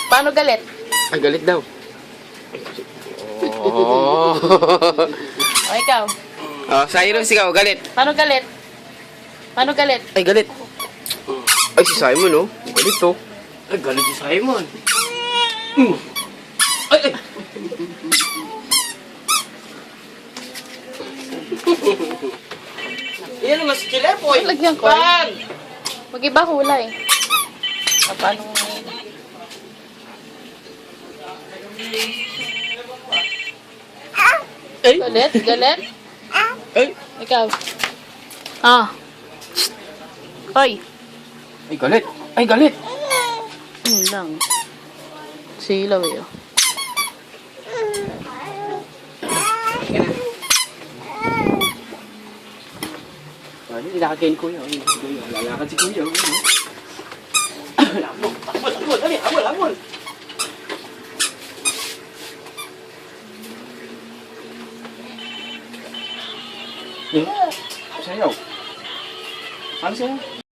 Paano galit? Ay, galit daw. Oh. O, ikaw. Oh, Cyrus, ikaw, galit. Paano galit? Paano galit? Ay, galit. Ay, si Simon, oh. Galit, oh. Ay, galit si Simon. Ay, ay. Yan naman si Chilepoy. Lagyan ko. Mag-iba kulay. Paano mo ngayon? Ay. Galit? Galit? Ay. Ikaw. Ah. Hoy. Ay, galit. Ay, galit. Yun lang. Silaw eh. Oh. Ano, nilakain ko yun. Lalakad si Kuya. Labol, labol, dali, labol, labol. Sayaw. Ano sayaw?